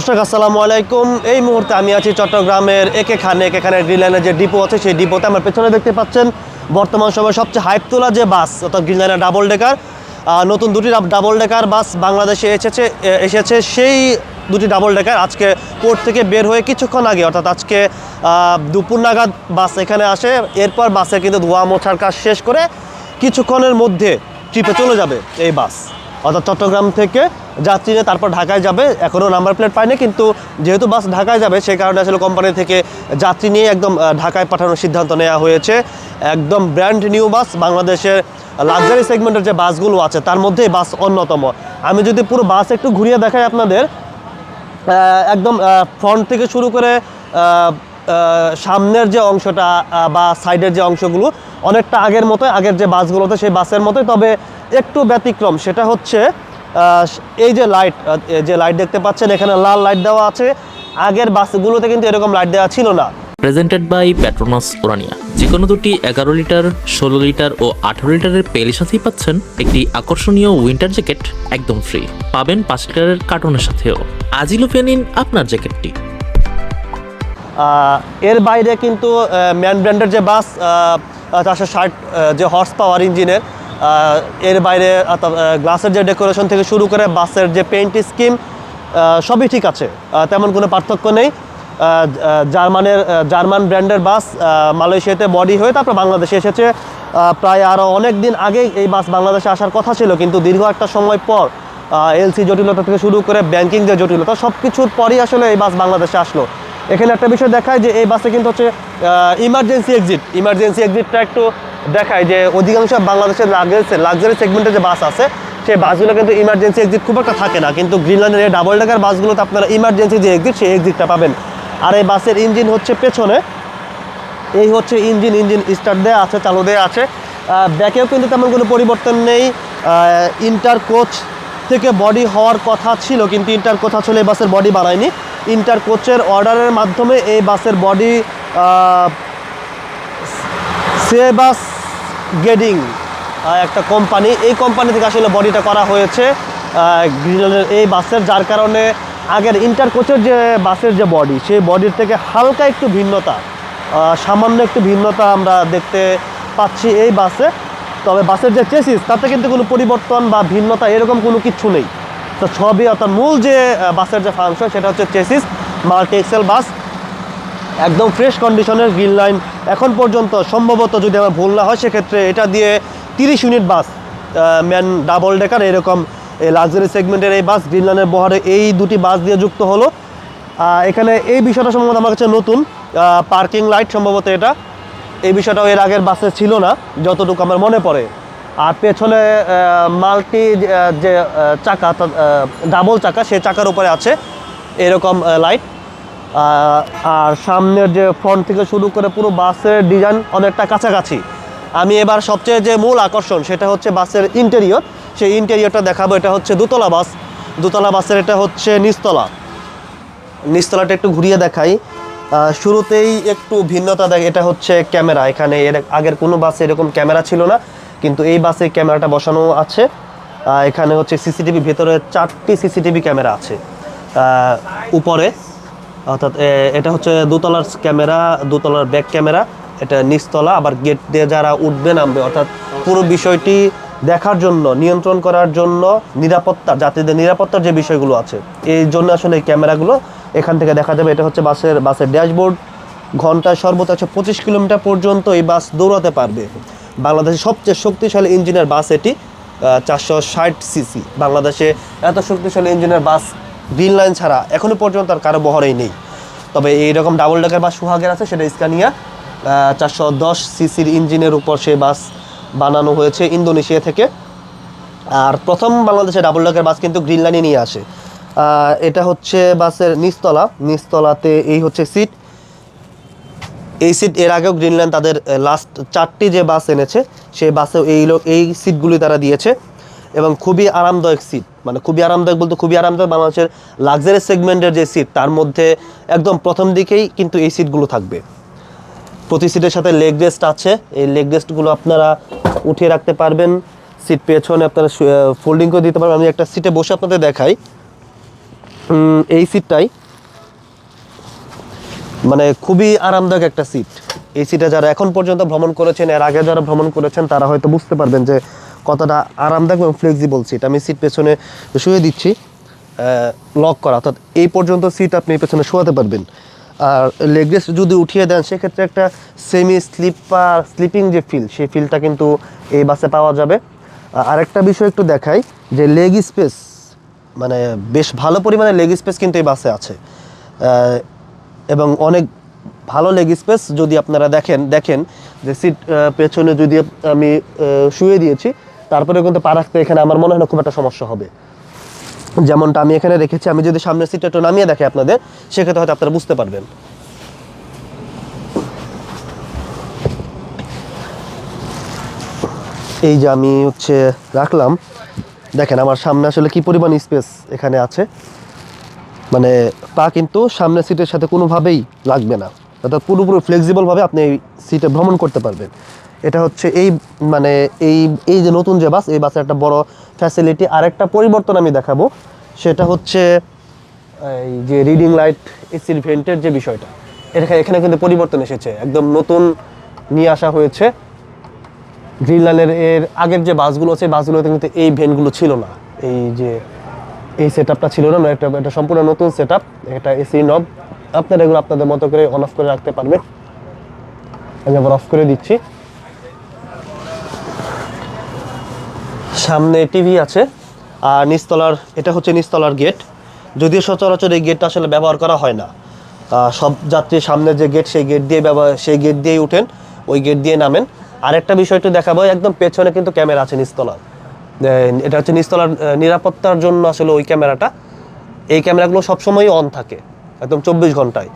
দর্শক আসসালামু আলাইকুম। এই মুহূর্তে আমি আছি চট্টগ্রামের এখানে গ্রিনলাইনের যে ডিপো আছে সেই ডিপোতে। আমার পেছনে দেখতে পাচ্ছেন বর্তমান সময়ে সবচেয়ে হাইপ তোলা যে বাস অর্থাৎ গ্রিনলাইনের ডাবল ডেকার, নতুন দুটি ডাবল ডেকার বাস বাংলাদেশে এসেছে। সেই দুটি ডাবল ডেকার আজকে পোর্ট থেকে বের হয়ে কিছুক্ষণ আগে অর্থাৎ আজকে দুপুর নাগাদ বাস এখানে আসে। এরপর বাসে কিন্তু ধোয়া মোছার কাজ শেষ করে কিছুক্ষণের মধ্যে ট্রিপে চলে যাবে এই বাস, অর্থাৎ চট্টগ্রাম থেকে যাত্রী নিয়ে তারপর ঢাকায় যাবে। এখনও নাম্বার প্লেট পায়নি, কিন্তু যেহেতু বাস ঢাকায় যাবে সেই কারণে আসলে কোম্পানি থেকে যাত্রী নিয়ে একদম ঢাকায় পাঠানোর সিদ্ধান্ত নেওয়া হয়েছে। একদম ব্র্যান্ড নিউ বাস, বাংলাদেশের লাক্সারি সেগমেন্টের যে বাসগুলো আছে তার মধ্যে এই বাস অন্যতম। আমি যদি পুরো বাস একটু ঘুরিয়ে দেখাই আপনাদের, একদম ফ্রন্ট থেকে শুরু করে সামনের যে অংশটা বা সাইডের যে অংশগুলো অনেকটা আগের মতোই, আগের যে বাসগুলোতে সেই বাসের মতোই, তবে একটু ব্যতিক্রম। সেটা হচ্ছে এই যে লাইট দেখতে পাচ্ছেন, এখানে লাল লাইট দেওয়া আছে। আগের বাসগুলোতে কিন্তু এরকম লাইট দেওয়া ছিল না। Presented by Petronas Urania. যে কোনো দুটি 11 লিটার, 16 লিটার ও 18 লিটারের পেলের সাথেই পাচ্ছেন একটি আকর্ষণীয় উইন্টার জ্যাকেট একদম ফ্রি। পাবেন 5 লিটারের কার্টনের সাথেও। আজই লুফে নিন আপনার জ্যাকেটটি। এর বাইরে কিন্তু ম্যান ব্র্যান্ডের যে বাস 460 যে হর্স পাওয়ার ইঞ্জিনের, এর বাইরে গ্লাসের যে ডেকোরেশন থেকে শুরু করে বাসের যে পেইন্ট স্কিম সবই ঠিক আছে, তেমন কোনো পার্থক্য নেই। জার্মান ব্র্যান্ডের বাস মালয়েশিয়াতে বডি হয়ে তারপর বাংলাদেশে এসেছে। প্রায় আরও অনেক দিন আগেই এই বাস বাংলাদেশে আসার কথা ছিল, কিন্তু দীর্ঘ একটা সময় পর এলসি জটিলতা থেকে শুরু করে ব্যাংকিং যে জটিলতা সব কিছুর পরই আসলে এই বাস বাংলাদেশে আসলো। এখানে একটা বিষয় দেখায় যে এই বাসে কিন্তু হচ্ছে ইমার্জেন্সি এক্সিটটা একটু দেখায় যে অধিকাংশ বাংলাদেশের লাক্সারি সেগমেন্টের যে বাস আছে সেই বাসগুলো কিন্তু ইমার্জেন্সি এক্সিট খুব একটা থাকে না, কিন্তু গ্রিনলাইনের এই ডাবল ডেকার বাসগুলোতে আপনারা ইমার্জেন্সি যে এক্সিট সেই এক্সিটটা পাবেন। আর এই বাসের ইঞ্জিন হচ্ছে পেছনে, এই হচ্ছে ইঞ্জিন স্টার্ট দেওয়া আছে, চালু দেওয়া আছে। ব্যাকেও কিন্তু তেমন কোনো পরিবর্তন নেই। ইন্টার কোচ থেকে বডি হওয়ার কথা ছিল, কিন্তু ইন্টার কোচ আসলে এই বাসের বডি বানায়নি। ইন্টার কোচের অর্ডারের মাধ্যমে এই বাসের বডি সেবাস গেডিং একটা কোম্পানি, এই কোম্পানি থেকে আসলে বডিটা করা হয়েছে গ্রিনলাইনের এই বাসের, যার কারণে আগের ইন্টার কোচের যে বাসের যে বডি সেই বডির থেকে হালকা একটু ভিন্নতা, সামান্য একটু ভিন্নতা আমরা দেখতে পাচ্ছি এই বাসে। তবে বাসের যে চেসিস তাতে কিন্তু কোনো পরিবর্তন বা ভিন্নতা এরকম কোনো কিছু নেই। তো সবই অর্থাৎ মূল যে বাসের যে ফাংশন সেটা হচ্ছে চেসিস। মাল্টি এক্সেল বাস, একদম ফ্রেশ কন্ডিশনের গ্রিনলাইন এখন পর্যন্ত সম্ভবত, যদি আমার ভুল না হয় সেক্ষেত্রে এটা দিয়ে 30 ইউনিট বাস ম্যান ডাবল ডেকার এরকম এই লাক্সারি সেগমেন্টের এই বাস গ্রিনলাইনের বহরে এই দুটি বাস দিয়ে যুক্ত হলো। এখানে এই বিষয়টা সম্ভবত আমার কাছে নতুন, পার্কিং লাইট সম্ভবত এটা, এই বিষয়টাও এর আগের বাসে ছিল না যতটুকু আমার মনে পড়ে। আর পেছনে মাল্টি যে চাকা অর্থাৎ ডাবল চাকা সেই চাকার উপরে আছে এরকম লাইট। আর সামনের যে ফ্রন্ট থেকে শুরু করে পুরো বাসের ডিজাইন অনেকটা কাছাকাছি। আমি এবার সবচেয়ে যে মূল আকর্ষণ সেটা হচ্ছে বাসের ইন্টেরিয়র, সেই ইন্টেরিয়রটা দেখাবো। এটা হচ্ছে দোতলা বাসের এটা হচ্ছে নিচতলাটা একটু ঘুরিয়ে দেখাই। শুরুতেই একটু ভিন্নতা দেখ, এটা হচ্ছে ক্যামেরা। এখানে এর আগের কোনো বাসে এরকম ক্যামেরা ছিল না, কিন্তু এই বাসে ক্যামেরাটা বসানো আছে। এখানে হচ্ছে সিসিটিভি, ভেতরে 4টি সিসিটিভি ক্যামেরা আছে উপরে, অর্থাৎ এটা হচ্ছে দোতলার ক্যামেরা, দোতলার ব্যাক ক্যামেরা। এটা নিচতলা, আবার গেট দিয়ে যারা উঠবে নামবে অর্থাৎ পুরো বিষয়টি দেখার জন্য, নিয়ন্ত্রণ করার জন্য, নিরাপত্তা, যাত্রীদের নিরাপত্তার যে বিষয়গুলো আছে এই জন্য আসলে এই ক্যামেরাগুলো এখান থেকে দেখা যাবে। এটা হচ্ছে বাসের ড্যাশবোর্ড। ঘন্টায় সর্বোচ্চ 25 কিলোমিটার পর্যন্ত এই বাস দৌড়াতে পারবে। বাংলাদেশের সবচেয়ে শক্তিশালী ইঞ্জিনের বাস এটি, 460 সিসি। বাংলাদেশে এত শক্তিশালী ইঞ্জিনের বাস গ্রিনলাইন ছাড়া এখনও পর্যন্ত আর কারো বহরেই নেই। তবে এইরকম ডাবল ডেকার বাস সুহাগের আছে, সেটা স্কানিয়া 410 সিসির ইঞ্জিনের উপর সেই বাস বানানো হয়েছে ইন্দোনেশিয়া থেকে। আর প্রথম বাংলাদেশে ডাবল ডেকার বাস কিন্তু গ্রিনলাইনে নিয়ে আসে। এটা হচ্ছে বাসের নিচতলাতে এই হচ্ছে সিট। এই সিট এর আগেও গ্রিনলাইন তাদের লাস্ট 4টি যে বাস এনেছে সেই বাসেও এই সিটগুলি তারা দিয়েছে, এবং খুবই আরামদায়ক সিট। মানে খুবই আরামদায়ক বলতে খুবই আরামদায়ক। বাংলাদেশের লাক্সারি সেগমেন্টের যে সিট তার মধ্যে একদম প্রথম দিকেই কিন্তু এই সিটগুলো থাকবে। প্রতি সিটের সাথে লেগ রেস্ট আছে, এই লেগ রেস্টগুলো আপনারা উঠিয়ে রাখতে পারবেন। সিট পেছনে আপনারা ফোল্ডিং করে দিতে পারবেন। আমি একটা সিটে বসে আপনাদের দেখাই। এই সিটটাই মানে খুবই আরামদায়ক একটা সিট। এই সিটে যারা এখন পর্যন্ত ভ্রমণ করেছেন, এর আগে যারা ভ্রমণ করেছেন, তারা হয়তো বুঝতে পারবেন যে কতটা আরামদায়ক এবং ফ্লেক্সিবল সিট। আমি সিট পেছনে শুয়ে দিচ্ছি, লক করা, অর্থাৎ এই পর্যন্ত সিট আপনি পেছনে শোয়াতে পারবেন। আর লেগ রেস্ট যদি উঠিয়ে দেন সেক্ষেত্রে একটা সেমি স্লিপিং যে ফিল, সেই ফিলটা কিন্তু এই বাসে পাওয়া যাবে। আরেকটা বিষয় একটু দেখাই যে লেগ স্পেস, মানে বেশ ভালো পরিমাণে লেগ স্পেস কিন্তু এই বাসে আছে, এবং অনেক ভালো লেগ স্পেস। যদি আপনারা দেখেন যে সিট পেছনে যদি আমি শুয়ে দিয়েছি, তারপরে কিন্তু পা রাখতে এখানে আমার মনে হয় না খুব একটা সমস্যা হবে। যেমনটা আমি এখানে রেখেছি, আমি যদি সামনের সিটটা একটু নামিয়ে দেখাই আপনাদের, সেক্ষেত্রে হয়তো আপনারা বুঝতে পারবেন। এই যে আমি রাখলাম, দেখেন আমার সামনে আসলে কি পরিমাণ স্পেস এখানে আছে, মানে পা কিন্তু সামনের সিটের সাথে কোনোভাবেই লাগবে না, অর্থাৎ পুরোপুরি ফ্লেক্সিবলভাবে আপনি এই সিটে ভ্রমণ করতে পারবেন। এটা হচ্ছে মানে এই যে নতুন যে বাস, এই বাসের একটা বড় ফ্যাসিলিটি। আরেকটা পরিবর্তন আমি দেখাবো, সেটা হচ্ছে এই যে রিডিং লাইট, এসির ভেন্টের যে বিষয়টা, এখানে কিন্তু পরিবর্তন এসেছে, একদম নতুন নিয়ে আসা হয়েছে। গ্রিনল্যান্ডের এর আগের যে বাসগুলো আছে, বাসগুলোতে কিন্তু এই ভেন্টগুলো ছিল না, এই সেট আপটা ছিল না। এটা সম্পূর্ণ নতুন সেট আপ। এটা এসি নব, আপনারা এগুলো আপনাদের মতো করে অন অফ করে রাখতে পারবেন। আমি আবার অফ করে দিচ্ছি। সামনে টিভি আছে, আর নিচতলার, এটা হচ্ছে নিচতলার গেট। যদিও সচরাচর এই গেটটা আসলে ব্যবহার করা হয় না, সব যাত্রী সামনে যে গেট, সেই গেট দিয়েই উঠেন, ওই গেট দিয়ে নামেন। আরেকটা বিষয় একটু দেখাবো, একদম পেছনে কিন্তু ক্যামেরা আছে নিচতলার। এটা হচ্ছে নিচতলার নিরাপত্তার জন্য আসলে ওই ক্যামেরাটা, এই ক্যামেরাগুলো সবসময়ই অন থাকে একদম 24 ঘন্টায়।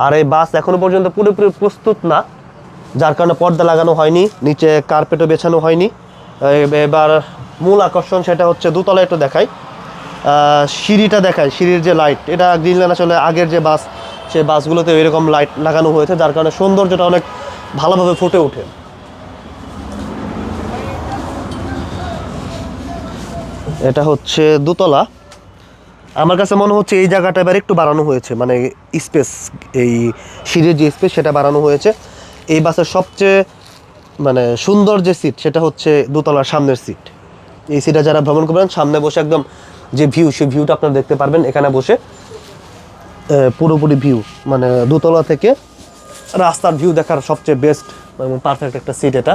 আর এই বাস এখনো পর্যন্ত পুরোপুরি প্রস্তুত না, যার কারণে পর্দা লাগানো হয়নি, নিচে কার্পেটও বেছানো হয়নি। এবার মূল আকর্ষণ সেটা হচ্ছে দোতলায় একটু দেখাই, সিঁড়িটা দেখায়, সিঁড়ির যে লাইট, এটা গ্রিনল্যান্ড আসলে আগের যে বাস, সেই বাসগুলোতে এরকম লাইট লাগানো হয়েছে, যার কারণে সৌন্দর্যটা অনেক ভালোভাবে ফুটে ওঠে। এটা হচ্ছে দোতলা। আমার কাছে মনে হচ্ছে এই জায়গাটা এবার একটু বাড়ানো হয়েছে, মানে স্পেস, এই সিঁড়ির যে স্পেস সেটা বাড়ানো হয়েছে। এই বাসের সবচেয়ে মানে সুন্দর যে সিট, সেটা হচ্ছে দোতলার সামনের সিট। এই সিটে যারা ভ্রমণ করবেন, সামনে বসে একদম যে ভিউ, সেই ভিউটা আপনারা দেখতে পারবেন এখানে বসে, পুরোপুরি ভিউ, মানে দোতলা থেকে রাস্তার ভিউ দেখার সবচেয়ে বেস্ট এবং পারফেক্ট একটা সিট এটা।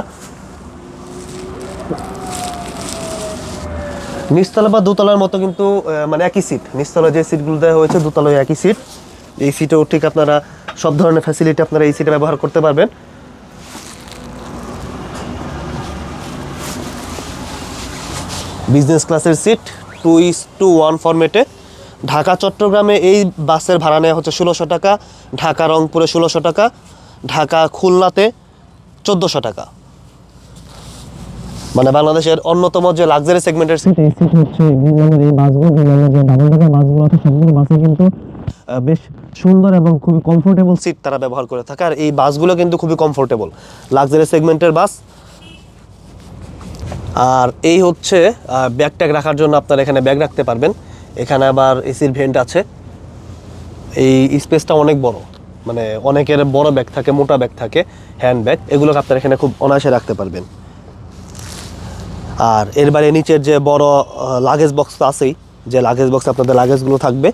নিচতলা বা দোতলার মতো কিন্তু মানে একই সিট, নিচতলা যে সিটগুলো দেওয়া হয়েছে, দোতলায় একই সিট। এই সিটেও ঠিক আপনারা সব ধরনের ফ্যাসিলিটি আপনারা এই সিটে ব্যবহার করতে পারবেন। বিজনেস ক্লাসের সিট, 2:1 ফরম্যাটে। ঢাকা চট্টগ্রামে এই বাসের ভাড়া নেওয়া হচ্ছে 1600 টাকা, ঢাকা রংপুরে 1600 টাকা, ঢাকা খুলনাতে 1400 টাকা। মানে বাংলাদেশের অন্যতম যে লাক্সারি সেগমেন্টের সিট, এই সিট হচ্ছে এই বাসগুলো, যে ডাবল ডেকার বাসগুলো আছে, সবগুলো বাসে কিন্তু বেশ সুন্দর এবং খুবই কমফোর্টেবল সিট তারা ব্যবহার করে থাকে। আর এই বাসগুলো কিন্তু খুবই কমফোর্টেবল, লাক্সারি সেগমেন্টের বাস। আর এই হচ্ছে ব্যাগ ট্যাগ রাখার জন্য আপনারা এখানে ব্যাগ রাখতে পারবেন। এখানে আবার এসির ভেন্ট আছে। এই স্পেসটা অনেক বড়, মানে অনেকের বড় ব্যাগ থাকে, মোটা ব্যাগ থাকে, হ্যান্ড ব্যাগ, এগুলোকে আপনারা এখানে খুব অনায়াসে রাখতে পারবেন। আর এর বাইরে নিচের যে বড় লাগেজ বক্স তো আছেই, যে লাগেজ বক্সে আপনাদের লাগেজগুলো থাকবে।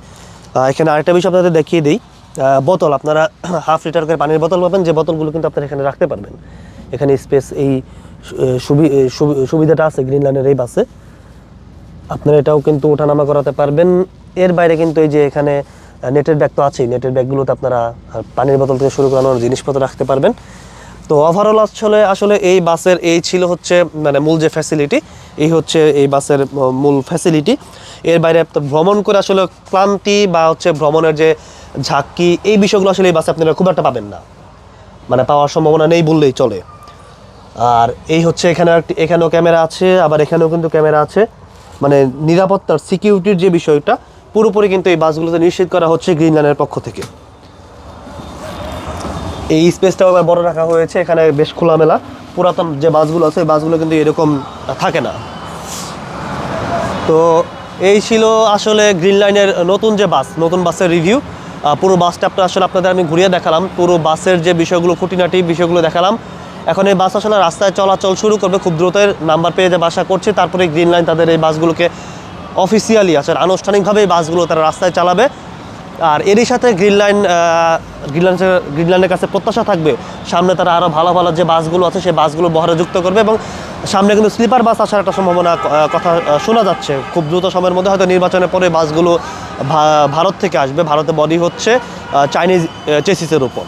এখানে আরেকটা বিষয় আপনাদের দেখিয়ে দিই, বোতল, আপনারা হাফ লিটার করে পানির বোতল পাবেন, যে বোতলগুলো কিন্তু আপনারা এখানে রাখতে পারবেন। এখানে স্পেস, এই সুবিধাটা আছে গ্রিনল্যান্ডের এই বাসে। আপনারা এটাও কিন্তু ওঠানামা করাতে পারবেন। এর বাইরে কিন্তু এই যে এখানে নেটের ব্যাগ তো আছেই, নেটের ব্যাগগুলোতে আপনারা পানির বোতল থেকে শুরু করে অন্য জিনিসপত্র রাখতে পারবেন। তো ওভারঅল আসলে এই বাসের এই ছিল হচ্ছে মানে মূল যে ফ্যাসিলিটি, এই হচ্ছে এই বাসের মূল ফ্যাসিলিটি। এর বাইরে ভ্রমণ করে আসলে ক্লান্তি বা হচ্ছে ভ্রমণের যে ঝাঁকি, এই বিষয়গুলো আসলে এই বাসে আপনারা খুব একটা পাবেন না, মানে পাওয়ার সম্ভাবনা নেই বললেই চলে। আর এই হচ্ছে এখানেও ক্যামেরা আছে, আবার এখানেও কিন্তু ক্যামেরা আছে, মানে নিরাপত্তার, সিকিউরিটির যে বিষয়টা পুরোপুরি কিন্তু এই বাসগুলোতে নিশ্চিত করা হচ্ছে গ্রিনল্যান্ডের পক্ষ থেকে। এই স্পেসটাও আবার বড় রাখা হয়েছে, এখানে বেশ খোলামেলা। পুরাতন যে বাসগুলো আছে, বাসগুলো কিন্তু এরকম থাকে না। তো এই ছিল আসলে গ্রিন লাইনের নতুন বাসের রিভিউ। পুরো বাসটা আসলে আপনাদের আমি ঘুরিয়ে দেখালাম, পুরো বাসের যে বিষয়গুলো খুঁটিনাটি বিষয়গুলো দেখালাম। এখন এই বাস আসলে রাস্তায় চলাচল শুরু করবে, খুব দ্রুত নাম্বার পেয়ে যাবে আশা করছি। তারপরে গ্রিন লাইন তাদের এই বাসগুলোকে অফিসিয়ালি আসলে আনুষ্ঠানিকভাবে এই বাসগুলো তারা রাস্তায় চালাবে। আর এরই সাথে গ্রিন লাইনের কাছে প্রত্যাশা থাকবে সামনে তারা আরও ভালো ভালো যে বাসগুলো আছে সেই বাসগুলো বহরে যুক্ত করবে, এবং সামনে কিন্তু স্লিপার বাস আসার একটা সম্ভাবনা কথা শোনা যাচ্ছে। খুব দ্রুত সময়ের মধ্যে হয়তো নির্বাচনের পরে বাসগুলো ভারত থেকে আসবে। ভারতে বডি হচ্ছে চাইনিজ চেসিসের উপর।